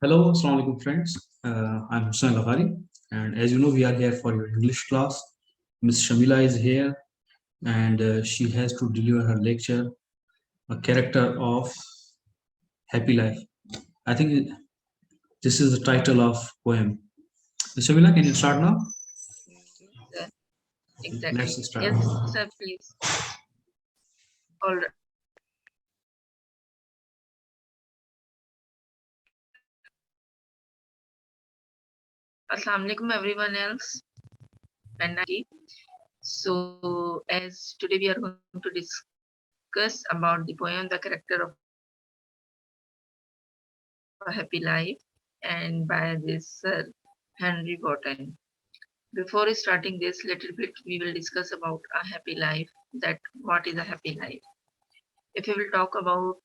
Hello, Assalamu alaikum friends. I'm Hussain Laghari, and as you know, we are here for your English class. Miss Shameela is here, and she has to deliver her lecture, a character of happy life. I think this is the title of poem. Miss Shameela, can you start now? Yes, exactly. Let's start. Yes, sir, please. All right. Assalamu alaikum, everyone else. And so, as today we are going to discuss about the poem, The Character of a Happy Life, and by this Sir Henry Wotton. Before starting this, little bit we will discuss about a happy life. That what is a happy life? If we will talk about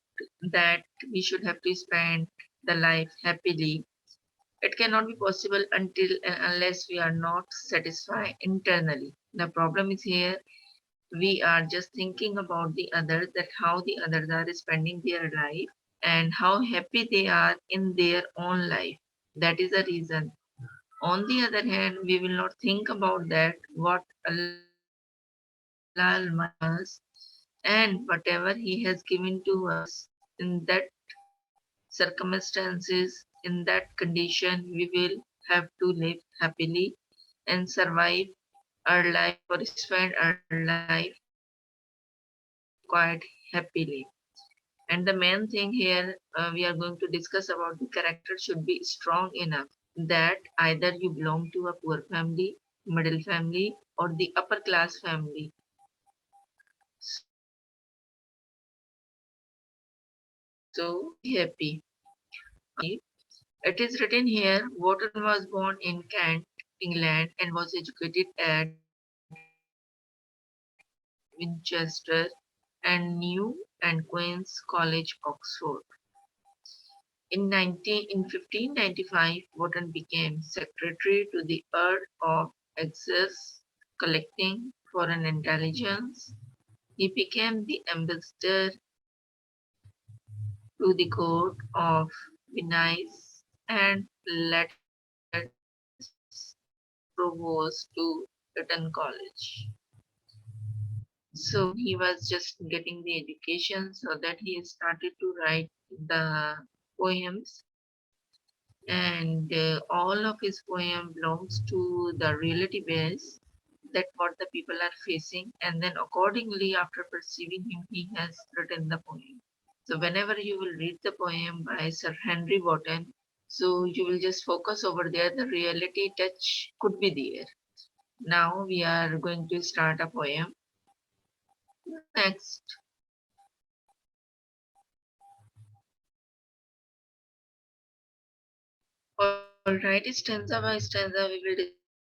that, we should have to spend the life happily. It cannot be possible until and unless we are not satisfied internally. The problem is here we are just thinking about the others, that how the others are spending their life and how happy they are in their own life. That is the reason. On the other hand, we will not think about that what Allah Almighty has given to us, and whatever He has given to us in that circumstances, in that condition, we will have to live happily and survive our life or spend our life quite happily. And the main thing here we are going to discuss about the character should be strong enough that either you belong to a poor family, middle family, or the upper class family. So you should be happy. It is written here Walter was born in Kent, England, and was educated at Winchester and New and Queen's College, Oxford. In 1595, Wotton became secretary to the Earl of Essex, collecting foreign intelligence. He became the ambassador to the court of Venice and later provost to Eton College. So he was just getting the education so that he started to write the poems, and all of his poem belongs to the reality base that what the people are facing, and then accordingly after perceiving him he has written the poem. So whenever you will read the poem by Sir Henry Wotton, so you will just focus over there, the reality touch could be there. Now we are going to start a poem. Next. Alright, stanza by stanza, we will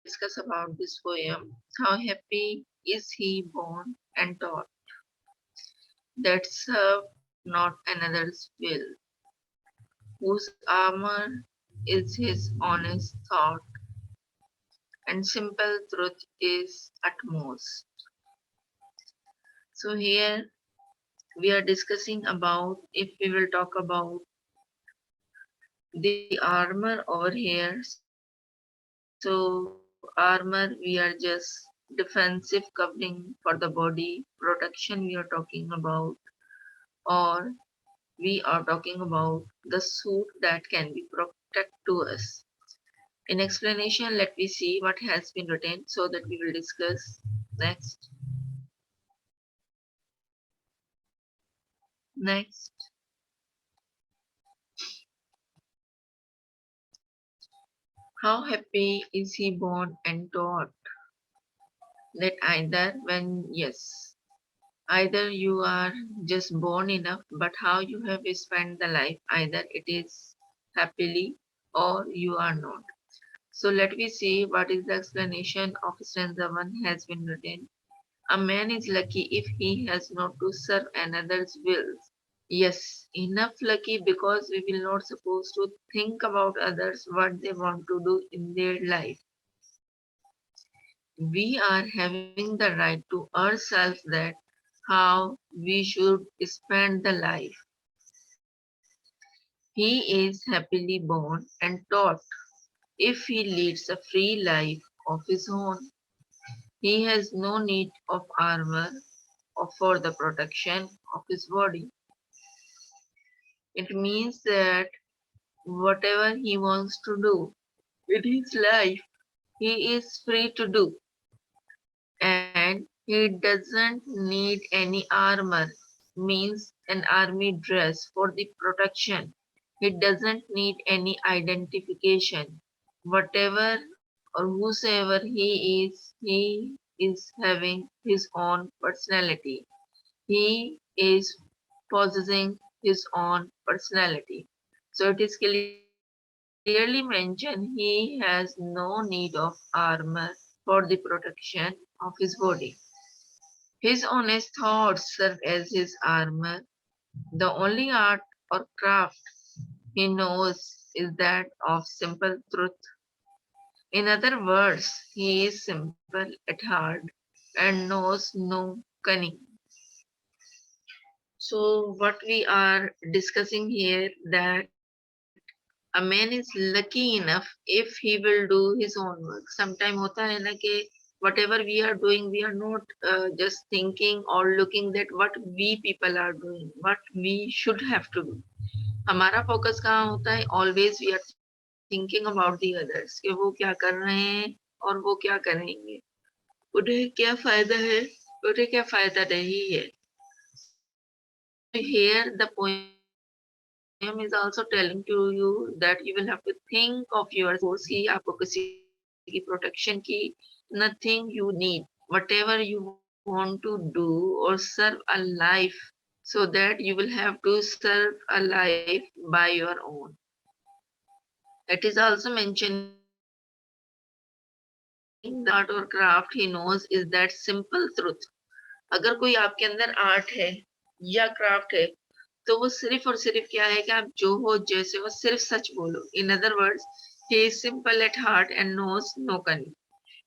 discuss about this poem. How happy is he born and taught, that served not another's will, whose armor is his honest thought, and simple truth is utmost. So here we are discussing about, if we will talk about the armor over here. So armor, we are just defensive covering for the body, protection we are talking about, or we are talking about the suit that can be protect to us. In explanation, let me see what has been written so that we will discuss. Next. Next. How happy is he born and taught, that either when, yes, either you are just born enough, but how you have spent the life, either it is happily or you are not. So let me see what is the explanation of stanza 1 has been written. A man is lucky if he has not to serve another's wills. Yes, enough lucky because we will not supposed to think about others what they want to do in their life. We are having the right to ourselves that how we should spend the life. He is happily born and taught if he leads a free life of his own. He has no need of armor or for the protection of his body. It means that whatever he wants to do with his life, he is free to do, and he doesn't need any armor, means an army dress for the protection. He doesn't need any identification. Whatever or whosoever he is having his own personality. He is possessing his own personality. So it is clearly mentioned he has no need of armor for the protection of his body. His honest thoughts serve as his armor. The only art or craft he knows is that of simple truth. In other words, he is simple at heart and knows no cunning. So what we are discussing here, that a man is lucky enough if he will do his own work. Sometime होता है ना कि whatever we are doing, we are not just thinking or looking that what we people are doing, what we should have to do. हमारा focus कहाँ होता है? Always we are thinking about the others कि वो क्या कर रहे हैं और वो क्या करेंगे, उन्हें क्या फायदा है, उन्हें क्या फायदा नहीं है. So here the poem is also telling to you that you will have to think of yourself. Of course, कि आपको किसी की प्रोटेक्शन की nothing you need. Whatever you want to do or serve a life, so that you will have to serve a life by your own. It is also mentioning that the only art or craft he knows is that simple truth. अगर कोई आपके अंदर art है या craft है, तो वो सिर्फ और सिर्फ क्या है कि आप जो हो जैसे हो सिर्फ सच बोलो. In other words, he is simple at heart and knows no cunning.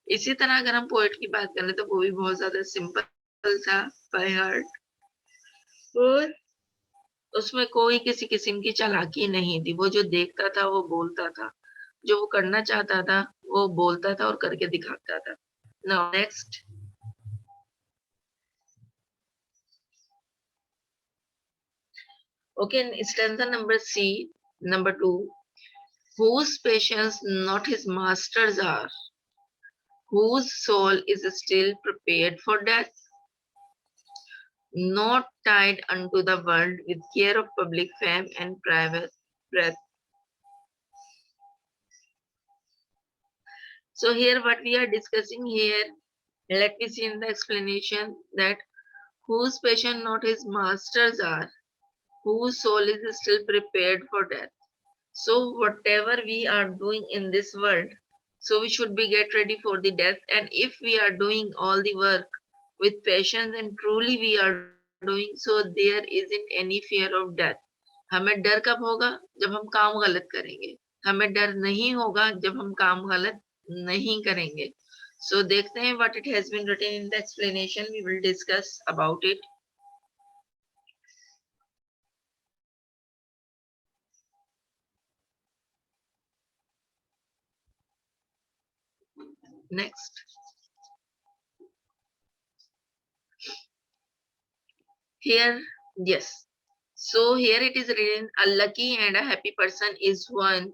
इसी तरह अगर हम पोएट की बात करें तो वो भी बहुत ज्यादा सिंपल था बाय हार्ट, और उसमें कोई किसी किस्म की चालाकी नहीं थी. वो जो देखता था वो बोलता था, जो वो करना चाहता था वो बोलता था और करके दिखाता था. Now next. Okay, stanza number C, number 2. Whose patience not his masters are, whose soul is still prepared for death, not tied unto the world with care of public fame and private breath. So here what we are discussing here, let me see in the explanation that whose patient not his masters are, whose soul is still prepared for death. So whatever we are doing in this world, so we should be get ready for the death. And if we are doing all the work with patience and truly we are doing, so there isn't any fear of death. हमें डर कब होगा? जब हम काम गलत करेंगे. हमें डर नहीं होगा जब हम काम गलत नहीं करेंगे. So देखते हैं what it has been written in the explanation. We will discuss about it. Next. Here, yes. So here it is written, a lucky and a happy person is one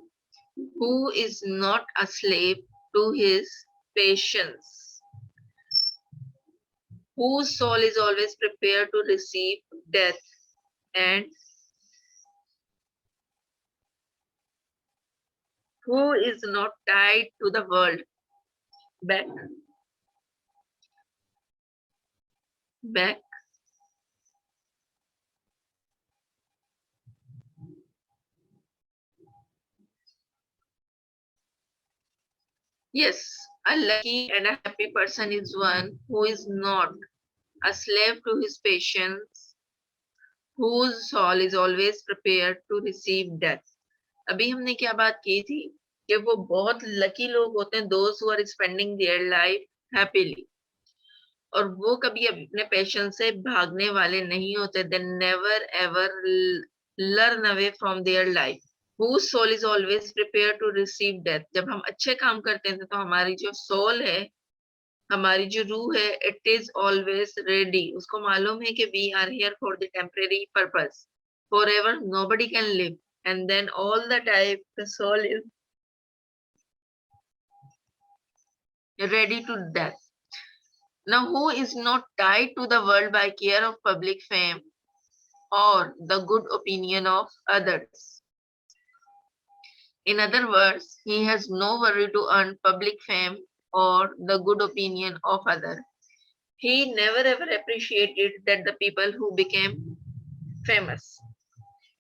who is not a slave to his patience, whose soul is always prepared to receive death, and who is not tied to the world. Back, back. Yes, a lucky and a happy person is one who is not a slave to his patience, whose soul is always prepared to receive death. अभी हमने क्या बात की थी कि वो बहुत lucky लोग होते हैं, those who are spending their life happily, और वो कभी अपने पैशन से भागने वाले नहीं होते. They never ever learn away from their life. Whose soul is always prepared to receive death. जब हम अच्छे काम करते हैं तो हमारी जो soul है, हमारी जो रूह है, it is always ready. उसको मालूम है कि we are here for the temporary purpose. Forever nobody can live. And then all the time the soul is ready to death. Now who is not tied to the world by care of public fame or the good opinion of others? In other words, he has no worry to earn public fame or the good opinion of others. He never ever appreciated that the people who became famous.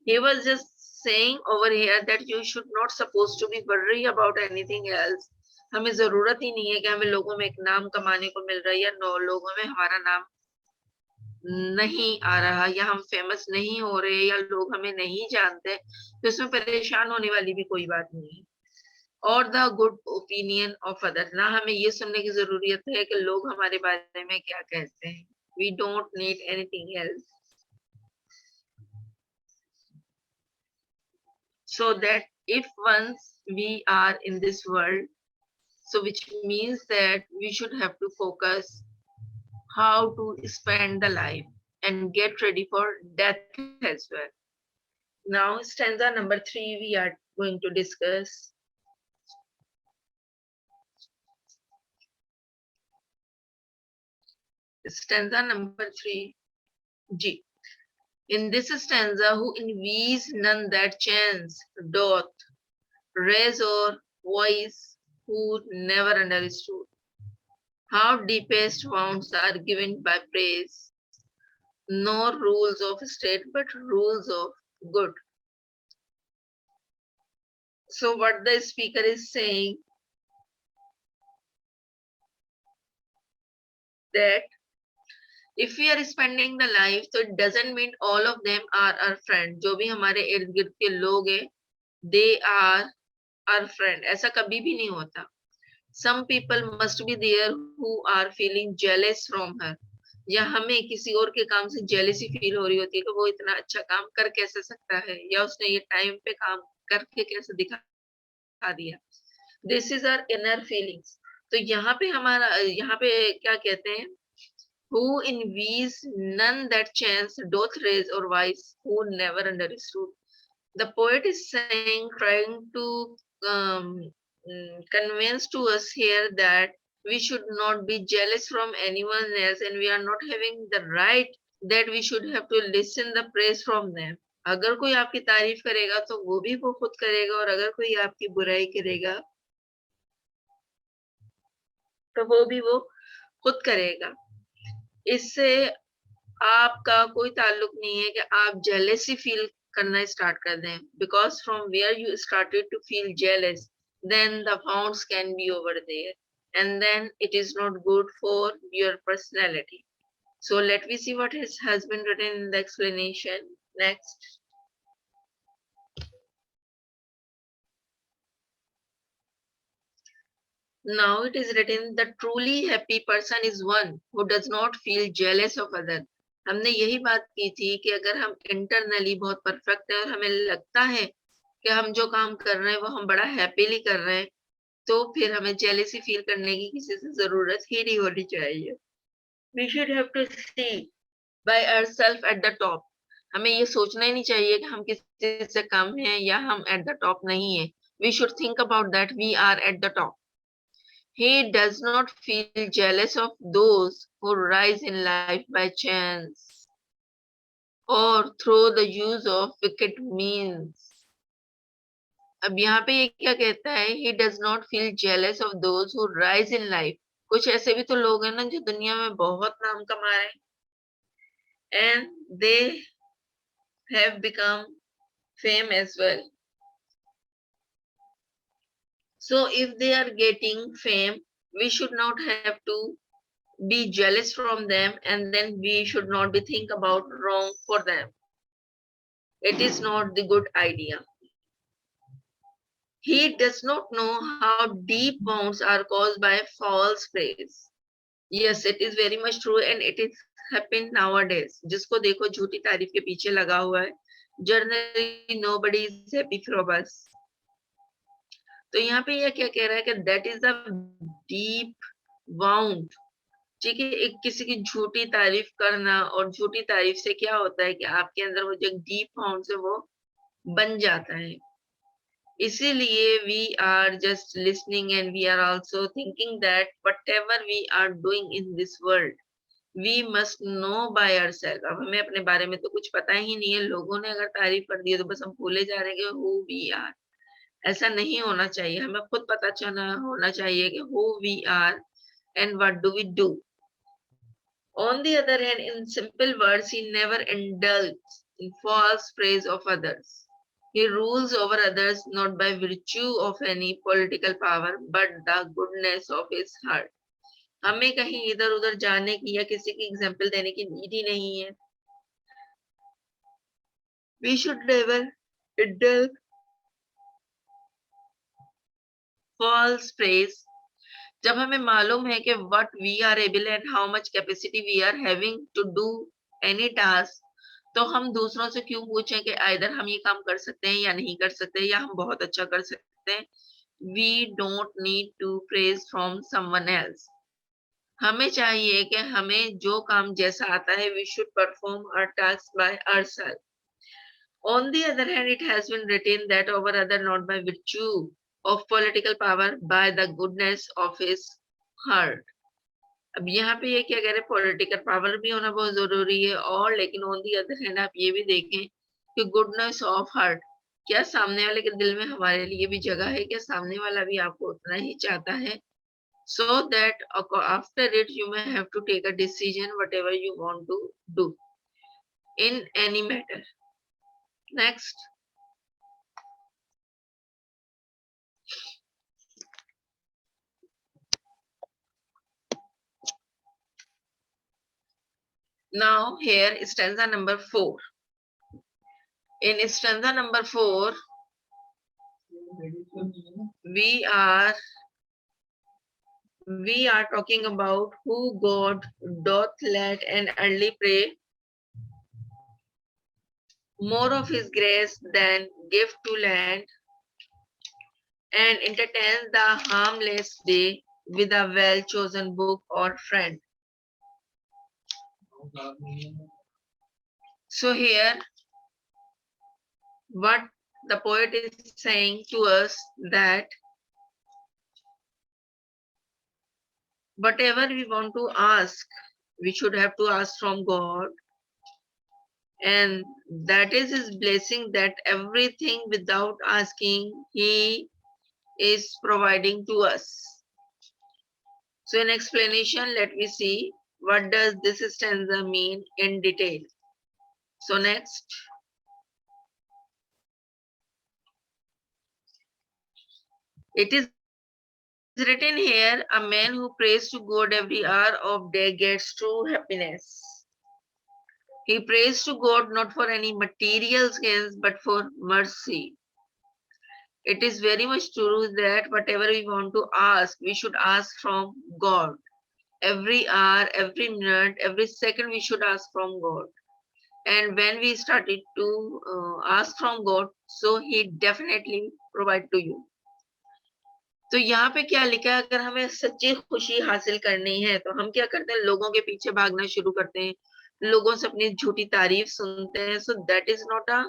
He was just saying over here that you should not supposed to be worry about anything else. हमें जरूरत ही नहीं है कि हमें लोगों में एक नाम कमाने को मिल रहा है या लोगों में हमारा नाम नहीं आ रहा या हम फेमस नहीं हो रहे या लोग हमें नहीं जानते, तो इसमें परेशान होने वाली भी कोई बात नहीं है. और the good opinion of other, ना हमें ये सुनने की जरूरत है कि लोग हमारे बारे में क्या कहते हैं. We don't need anything else. So that if once we are in this world, so which means that we should have to focus how to spend the life and get ready for death as well. Now stanza number 3 we are going to discuss. Stanza number 3 G. In this stanza, who envies none that chance doth raise or voice, who never understood how deepest wounds are given by praise, nor rules of state but rules of good. So what the speaker is saying, that if we are spending the life, so it doesn't mean all of them are our friend. जो भी हमारे इर्द गिर्द के लोग हैं, they are our friend. ऐसा कभी भी नहीं होता. Some people must be there who are feeling jealous from her. या हमें किसी और के काम से jealousy feel हो रही होती है कि वो इतना अच्छा काम कर कैसे सकता है या उसने ये टाइम पे काम करके कैसे दिखा दिया. This is our inner feelings. तो यहाँ पे क्या कहते हैं, who envies none that chance doth raise or wise, who never understood. The poet is saying, trying to convince to us here that we should not be jealous from anyone else and we are not having the right that we should have to listen the praise from them. अगर कोई आपकी तारीफ करेगा तो वो भी वो खुद करेगा और अगर कोई आपकी बुराई करेगा तो वो भी वो खुद करेगा. इससे आपका कोई ताल्लुक नहीं है कि आप जेलसी फील करना स्टार्ट कर दें. Because from where you started to feel jealous, then the wounds can be over there and then it is not good for your personality. So let me see what has been written in the explanation. Next. Now it is written, the truly happy person is one who does not feel jealous of other. हमने यही बात की थी कि अगर हम internally बहुत perfect है और हमें लगता है कि हम जो काम कर रहे हैं वो हम बड़ा हैप्पीली कर रहे हैं, तो फिर हमें जेलसी फील करने की किसी से जरूरत ही नहीं होनी चाहिए. We should have to see by ourselves at the top. हमें ये सोचना ही नहीं चाहिए कि हम किसी से कम हैं या हम at the top नहीं है. We should think about that we are at the top. He does not feel jealous of those who rise in life by chance or through the use of wicked means. अब यहाँ पे ये क्या कहता है, he does not feel jealous of those who rise in life. कुछ ऐसे भी तो लोग हैं ना जो दुनिया में बहुत नाम कमा रहे हैं and they have become fame as well. So if they are getting fame, we should not have to be jealous from them and then we should not be think about wrong for them. It is not the good idea. He does not know how deep wounds are caused by false praise. Yes, it is very much true and it is happen nowadays. जिसको देखो झूठी तारीफ के पीछे लगा हुआ है, Generally, nobody is happy from us. तो यहाँ पे यह क्या कह रहा है कि that is a deep wound. ठीक है, एक किसी की झूठी तारीफ करना, और झूठी तारीफ से क्या होता है कि आपके अंदर वो जो डीप वाउंड है वो बन जाता है. इसीलिए we are just listening and we are also thinking that whatever we are doing in this world, we must know by ourselves. अब हमें अपने बारे में तो कुछ पता ही नहीं है, लोगों ने अगर तारीफ कर दी है तो बस हम भूले जा रहे हैं कि who we are. ऐसा नहीं होना चाहिए, हमें खुद पता चलना होना चाहिए कि who we are and what do we do. On the other hand, in simple words, he never indulges in false praise of others. He rules over others not by virtue of any political power, but the goodness of his heart. हमें कहीं इधर उधर जाने की या किसी की example देने की नीड ही नहीं है. We should never indulge false praise. जब हमें मालूम है कि what we are able and how much capacity we are having to do any task, तो हम दूसरों से क्यों पूछें कि आइदर हम ये काम कर सकते हैं या नहीं कर सकते, या हम बहुत अच्छा कर सकते हैं. We don't need to praise from someone else. हमें चाहिए कि हमें जो काम जैसा आता है, we should perform our task by ourselves. On the other hand, it has been written that over other not by virtue of political power, by the goodness of his heart. अब यहाँ पे ये क्या कह रहे हैं, पॉलिटिकल पावर भी होना बहुत जरूरी है, और लेकिन ऑन दी अदर हैंड आप ये भी देखें कि गुडनेस ऑफ हार्ट, क्या सामने वाले के दिल में हमारे लिए भी जगह है, क्या सामने वाला भी आपको उतना ही चाहता है, so that after it you may have to take a decision whatever you want to do in any matter. Next. Now here is stanza number 4. In stanza number 4, we are talking about who God doth let and early pray, more of his grace than give to land, and entertains the harmless day with a well-chosen book or friend. So here, what the poet is saying to us, that whatever we want to ask, we should have to ask from God, and that is his blessing, that everything without asking he is providing to us. So in explanation, let me see what does this stanza mean in detail. So next. It is written here, a man who prays to God every hour of day gets true happiness. He prays to God not for any material gains, but for mercy. It is very much true that whatever we want to ask, we should ask from God. Every hour, every minute, every second, we should ask from God. And when we started to ask from God, so he definitely provide to you. तो यहाँ पे क्या लिखा है, अगर हमें सच्ची खुशी हासिल करनी है तो हम क्या करते हैं, लोगों के पीछे भागना शुरू करते हैं, लोगों से अपनी झूठी तारीफ सुनते हैं. So that is not a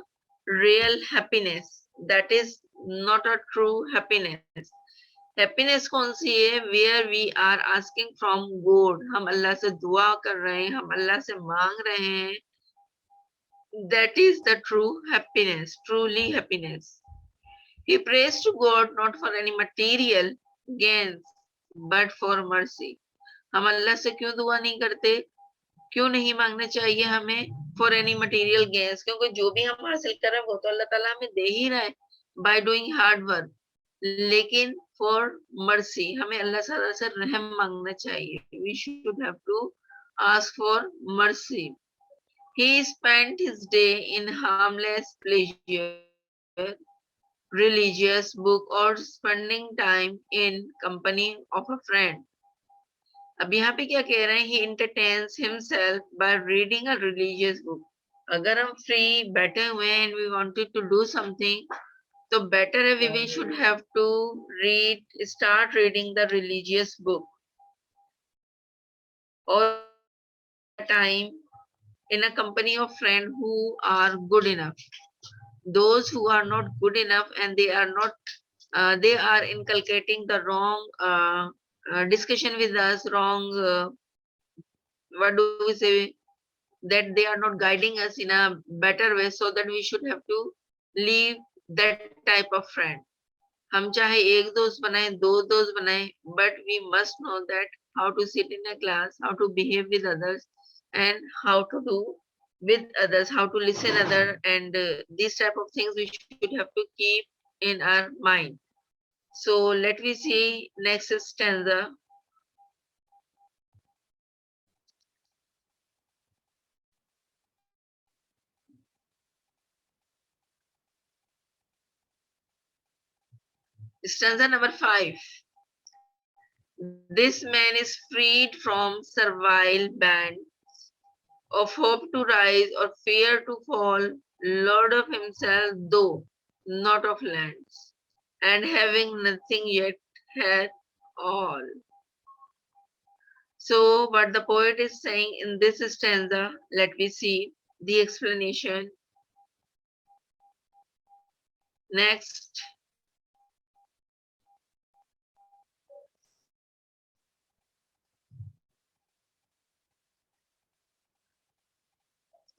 real happiness, that is not a true happiness. Happiness कौन सी है, where we are asking from God, हम अल्लाह से दुआ कर रहे हैं, हम अल्लाह से मांग रहे हैं, that is the true happiness, truly happiness. He prays to God not for any material gains, but for mercy. हम अल्लाह से क्यों दुआ नहीं करते, क्यों नहीं मांगना चाहिए हमें for any material gains, क्योंकि जो भी हम हासिल कर रहे हैं वो तो अल्लाह ताला हमें दे ही रहा है by doing hard work. लेकिन for mercy हमें अल्लाह ताला से रहम मांगना चाहिए. We should have to ask for mercy. He spent his day in harmless pleasure, religious book, or spending time in company of a friend. अब यहाँ पे क्या कह रहे हैं, he entertains himself by reading a religious book. अगर हम free बैठे हुए हैं and we wanted to do something, तो better है we should have to start reading the religious book or time in a company of friends who are good enough. Those who are not good enough and they are inculcating the wrong discussion with us, wrong what do we say, that they are not guiding us in a better way, so that we should have to leave that type of friend. हम चाहे एक दोस्त बनाए, दो दोस्त बनाए, but we must know that how to sit in a class, how to behave with others, and how to do with others, how to listen other, and these type of things we should have to keep in our mind. So let me see next stanza. Stanza number 5. This man is freed from servile band of hope to rise or fear to fall, lord of himself, though not of lands, and having nothing yet had all. So, what the poet is saying in this stanza, let me see the explanation. Next.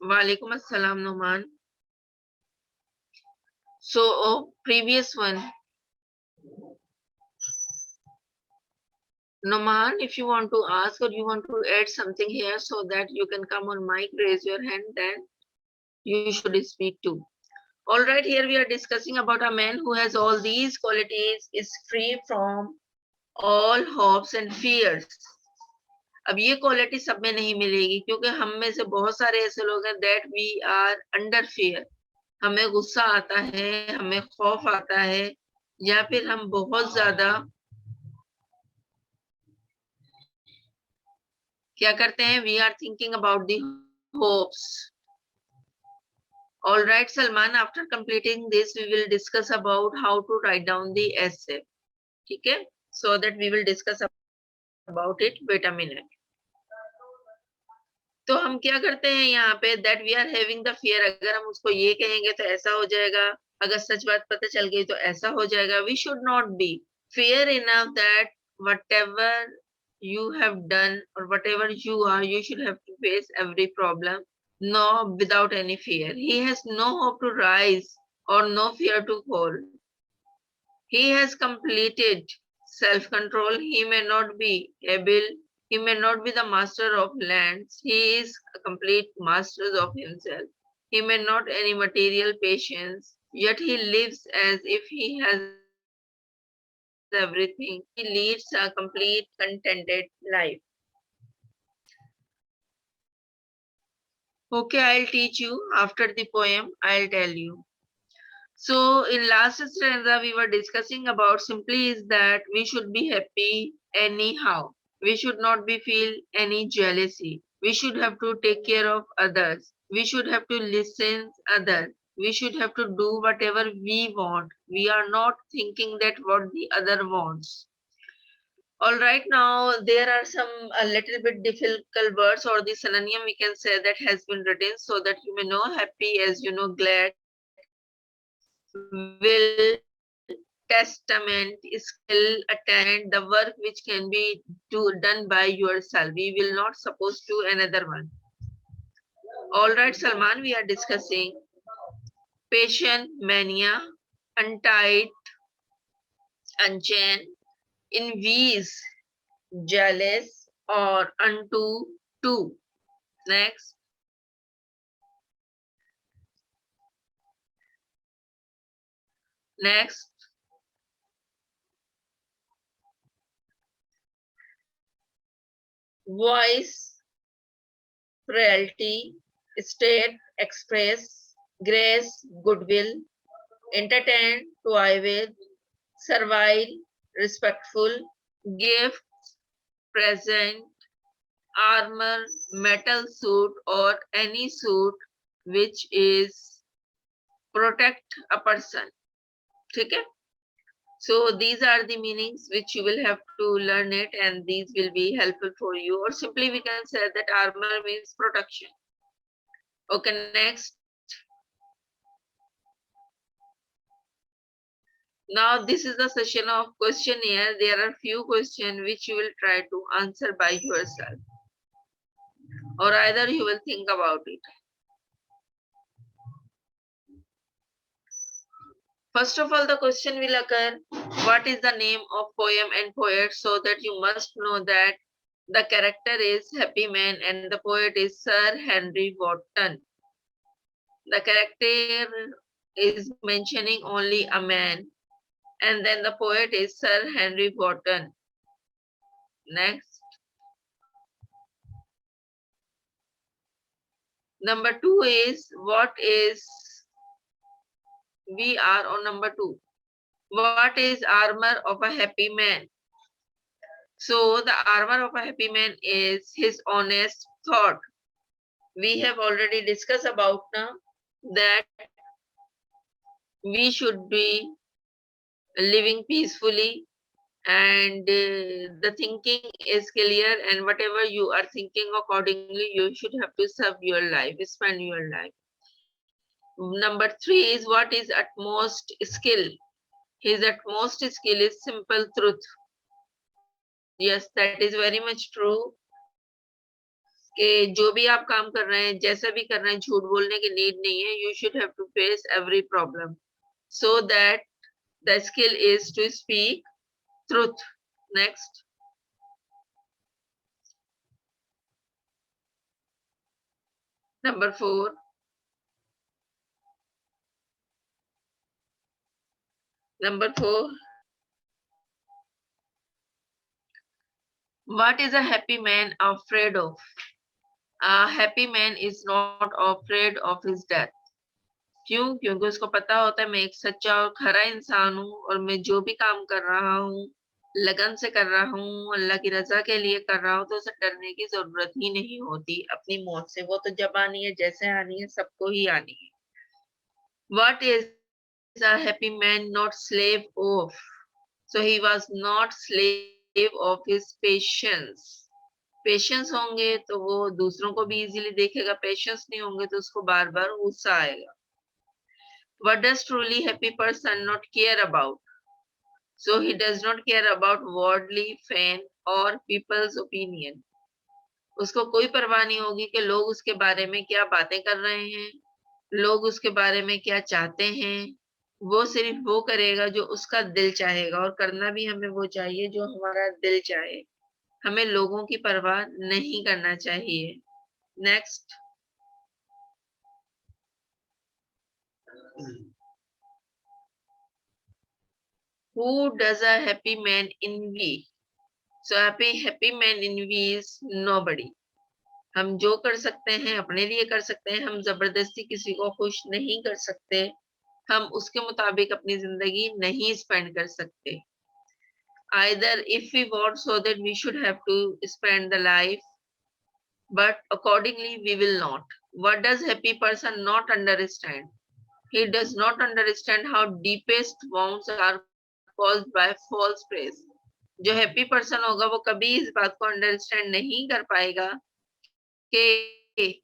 Walaikum assalam, Noman. So, previous one. Noman, if you want to ask or you want to add something here so that you can come on mic, raise your hand, then you should speak too. All right, here we are discussing about a man who has all these qualities, is free from all hopes and fears. अब ये quality सब में नहीं मिलेगी, क्योंकि हम में से बहुत सारे ऐसे लोग हैं that we are under fear. हमें गुस्सा आता है, हमें खौफ आता है, या फिर हम बहुत ज्यादा क्या करते हैं, we are thinking about the hopes. All right, Salman, after completing this, we will discuss about how to write down the essay. ठीक है? So that we will discuss about it. Wait a minute. तो हम क्या करते हैं यहाँ पे, that we are having the fear. अगर हम उसको ये कहेंगे तो ऐसा हो जाएगा, अगर सच बात पता चल गई तो ऐसा हो जाएगा. We should not be fear enough that whatever you have done or whatever you are, you should have to face every problem. No, without any fear. He has no hope to rise or no fear to fall. He has completed self-control. He may not be able, he may not be the master of lands. He is a complete master of himself. He may not any material patience, yet he lives as if he has everything. He leads a complete contented life. Okay, I'll teach you. After the poem, I'll tell you. So in last stanza, we were discussing about simply is that we should be happy anyhow. We should not be feel any jealousy. We should have to take care of others. We should have to listen others. We should have to do whatever we want. We are not thinking that what the other wants. All right, now there are some a little bit difficult words or the synonym we can say that has been written so that you may know. Happy, as you know, glad, will, testament, skill, attend, the work which can be done by yourself. We will not suppose to another one. All right, Salman, we are discussing patient, mania, untied, unchained, envies, jealous, or unto, to. Next. Next. Voice, frailty, state, express, grace, goodwill, entertain, toy with, servile, respectful, gift, present, armor, metal suit or any suit, which is protect a person. ठीक है? So these are the meanings which you will have to learn it, and these will be helpful for you. Or simply we can say that armor means protection. Okay, next. Now this is the session of questionnaire. There are few questions which you will try to answer by yourself, or either you will think about it. First of all, the question will occur, what is the name of poem and poet? So that you must know that the character is Happy Man and the poet is Sir Henry Wotton. The character is mentioning only a man, and then the poet is Sir Henry Wotton. Next. Number 2 is, what is, we are on number 2. What is armor of a happy man? So the armor of a happy man is his honest thought. We have already discussed about now that we should be living peacefully, and the thinking is clear, and whatever you are thinking accordingly, you should have to serve your life, spend your life. Number 3 is, what is utmost skill? His utmost skill is simple truth. Yes, that is very much true. कि जो भी आप काम कर रहे हैं, जैसा भी कर रहे हैं, झूठ बोलने की नीड नहीं है. You should have to face every problem, so that the skill is to speak truth. Next. Number 4. Number 4. What is a happy man afraid of? A happy man is not afraid of his death. क्यों? क्योंकि उसको पता होता है मैं एक सच्चा और खरा इंसान हूँ, और मैं जो भी काम कर रहा हूँ लगन से कर रहा हूँ, अल्लाह की रजा के लिए कर रहा हूँ, तो उसे डरने की जरूरत ही नहीं होती अपनी मौत से. वो तो जब आनी है, जैसे आनी है, सबको ही आनी है. What is a happy man not slave of? So he was not slave of his patience. Patience होंगे तो वो दूसरों को भी इजीली देखेगा, पेशेंस नहीं होंगे तो उसको बार बार गुस्सा आएगा. What does truly happy person not care about? So he does not care about worldly fame or people's opinion. उसको कोई परवाह नहीं होगी कि लोग उसके बारे में क्या बातें कर रहे हैं, लोग उसके बारे में क्या चाहते हैं. वो सिर्फ वो करेगा जो उसका दिल चाहेगा, और करना भी हमें वो चाहिए जो हमारा दिल चाहे. हमें लोगों की परवाह नहीं करना चाहिए. Next. Who does a happy man envy? So happy man envies nobody. हम जो कर सकते हैं अपने लिए कर सकते हैं, हम जबरदस्ती किसी को खुश नहीं कर सकते, हम उसके मुताबिक अपनी जिंदगी नहीं स्पेंड कर सकते. Either if we want, so that we should have to spend the life, but accordingly we will not. What does happy person not understand? He does not understand how deepest wounds are caused by false praise. जो happy person होगा वो कभी इस बात को understand नहीं कर पाएगा कि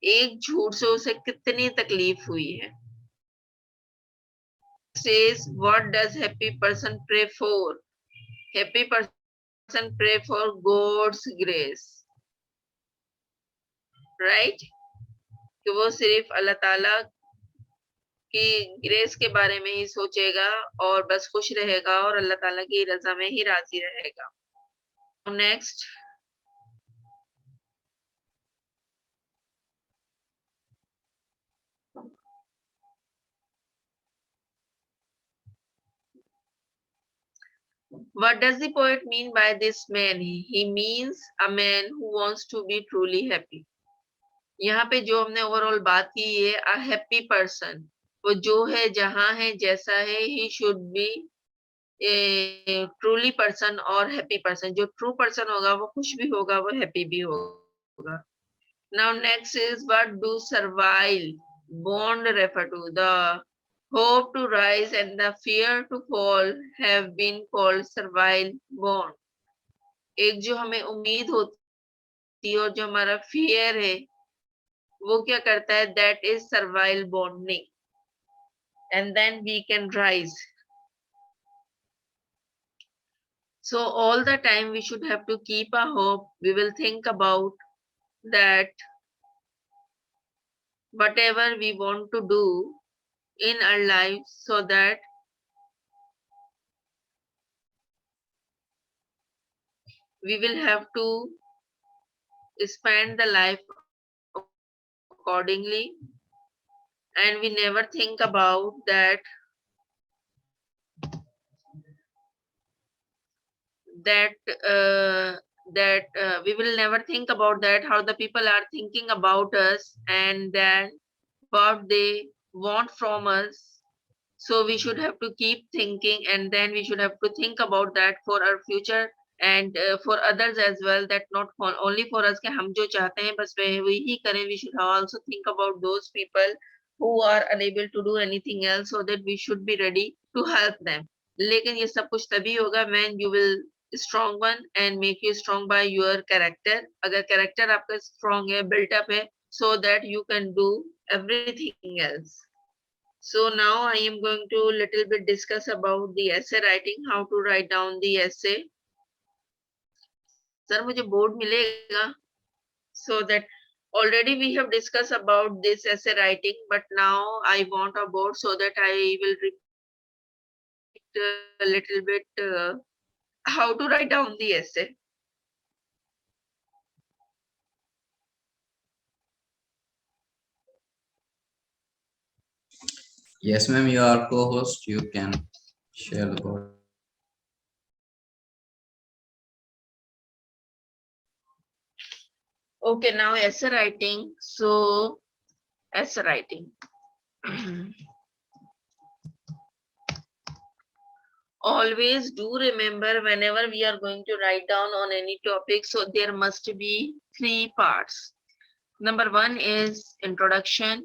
एक झूठ से उसे कितनी तकलीफ हुई है. Says, what does happy person pray for? Happy person pray for God's grace. Right? कि वो सिर्फ अल्लाह ताला की ग्रेस के बारे में ही सोचेगा और बस खुश रहेगा और अल्लाह ताला की रजा में ही राजी रहेगा. Next. What does the poet mean by this man? He means a man who wants to be truly happy. यहाँ पे जो हमने ओवरऑल बात की है, a happy person, वो जो है, जहाँ है, जैसा है, he should be a truly person और happy person. जो true person होगा वो खुश भी होगा, वो happy भी होगा. Now next is, what do servile bond refer to? The hope to rise and the fear to fall have been called servile bond. एक जो हमें उम्मीद होती है और जो हमारा fear है वो क्या करता है, that is servile bonding, and then we can rise. So all the time we should have to keep a hope. We will think about that whatever we want to do in our lives, so that we will have to spend the life accordingly, and we never think about that we will never think about that how the people are thinking about us and then what they want from us. So we should have to keep thinking, and then we should have to think about that for our future and for others as well, that not only for us कि हम जो चाहते हैं बस वही करें. We should also think about those people who are unable to do anything else, so that we should be ready to help them. लेकिन ये सब कुछ तभी होगा when you will strong one and make you strong by your character. अगर character आपका strong है, built up है, so that you can do everything else. So now I am going to little bit discuss about the essay writing, how to write down the essay. Sir, मुझे board मिलेगा, so that already we have discussed about this essay writing, but now I want a board so that I will repeat a little bit how to write down the essay. Yes, ma'am, you are co-host. You can share the board. Okay, now essay writing. So essay writing. Always do remember, whenever we are going to write down on any topic, so there must be 3 parts. Number 1 is introduction.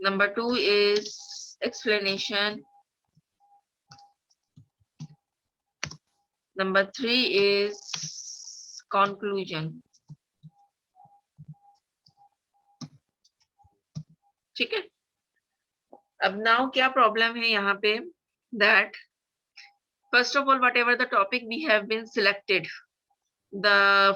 Number 2 is explanation. Number 3 is conclusion. ठीक है. अब now क्या problem है यहाँ पे, that first of all, whatever the topic we have been selected,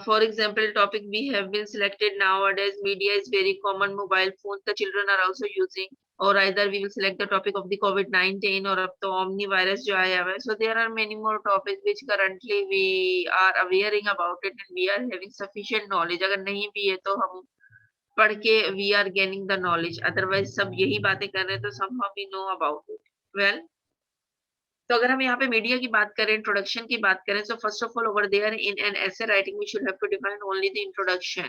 for example topic we have been selected nowadays, media is very common, mobile phones the children are also using, or either we will select the topic of the COVID-19 or अब तो omni virus जो आया हुआ है. So there are many more topics which currently we are awareing about it and we are having sufficient knowledge. अगर नहीं भी है तो हम पढ़ के we are gaining the knowledge, otherwise सब यही बातें कर रहे हैं तो somehow we know about it. Well, तो अगर हम यहाँ पे मीडिया की बात करें, इंट्रोडक्शन की बात करें, so first of all over there in an essay writing we should have to define only the introduction.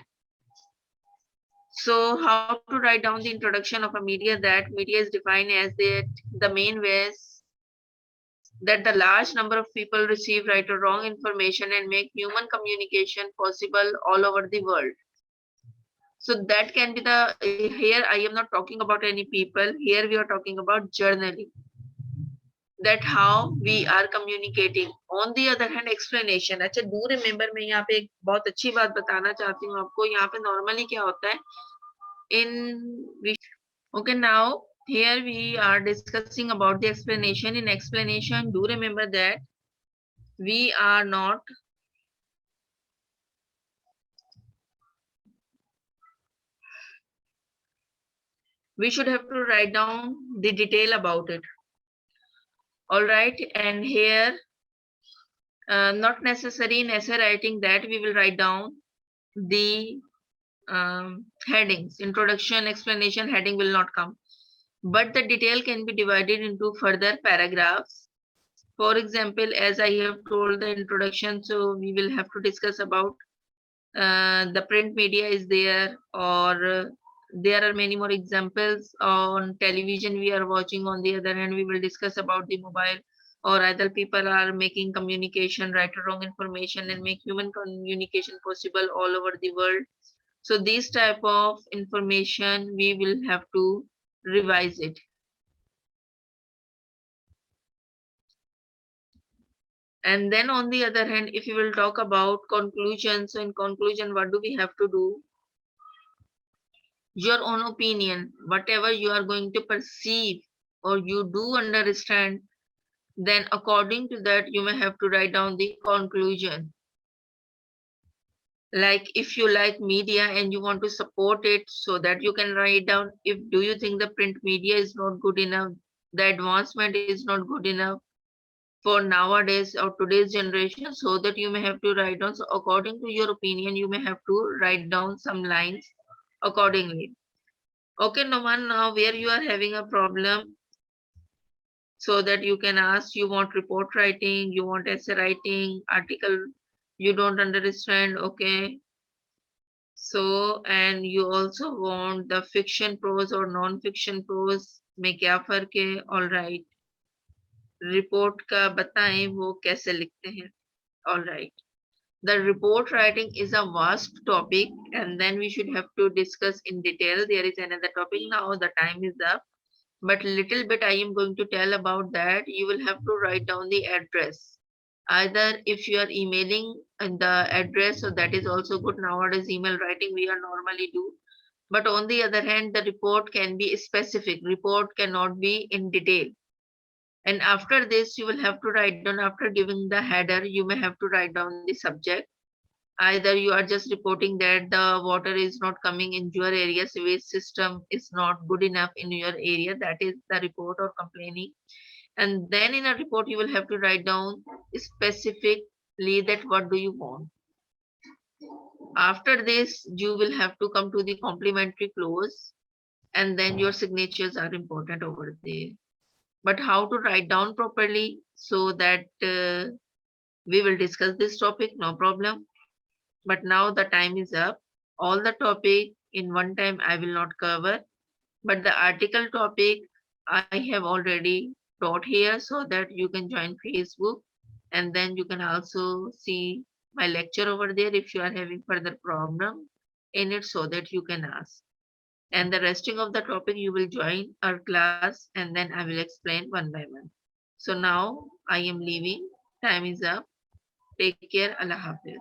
So how to write down the introduction of a media? That media is defined as the main ways that the large number of people receive right or wrong information and make human communication possible all over the world. So that can be the, here I am not talking about any people, here we are talking about journalism, that how we are communicating. On the other hand, explanation. अच्छा, do remember, मैं यहाँ पे एक बहुत अच्छी बात बताना चाहती हूँ आपको. यहाँ पे normally क्या होता है, okay, now here we are discussing about the explanation. In explanation, do remember that we are not we should have to write down the detail about it. All right, and here not necessary in essay writing that we will write down the headings. Introduction, explanation, heading will not come, but the detail can be divided into further paragraphs. For example, as I have told the introduction, so we will have to discuss about the print media is there, or there are many more examples on television we are watching. On the other hand, we will discuss about the mobile, or either people are making communication, right or wrong information, and make human communication possible all over the world. So these type of information we will have to revise it. And then on the other hand, if you will talk about conclusion, so in conclusion, what do we have to do? Your own opinion, whatever you are going to perceive or you do understand, then according to that, you may have to write down the conclusion. Like if you like media and you want to support it, so that you can write down, if do you think the print media is not good enough, the advancement is not good enough for nowadays or today's generation, so that you may have to write down. So according to your opinion, you may have to write down some lines accordingly. Okay, Noman, now where you are having a problem, so that you can ask, you want report writing, you want essay writing, article, you don't understand, okay. So, and you also want the fiction prose or non-fiction prose में क्या फर्क है, all right. Report का बताएं वो कैसे लिखते हैं, all right. The report writing is a vast topic, and then we should have to discuss in detail. There is another topic now, the time is up. But little bit I am going to tell about that. You will have to write down the address. Either if you are emailing the address, so that is also good. Nowadays, email writing we are normally do. But on the other hand, the report can be specific. Report cannot be in detail. And after this, you will have to write down, after giving the header, you may have to write down the subject. Either you are just reporting that the water is not coming in your area, sewage system is not good enough in your area, that is the report or complaining. And then in a report, you will have to write down specifically that what do you want. After this, you will have to come to the complimentary clause, and then your signatures are important over there. But how to write down properly, so that we will discuss this topic, no problem. But now the time is up. All the topic in one time I will not cover, but the article topic I have already taught here, so that you can join Facebook, and then you can also see my lecture over there if you are having further problem in it, so that you can ask. And the resting of the topic you will join our class, and then I will explain one by one. So now I am leaving. Time is up. Take care. Allah Hafiz.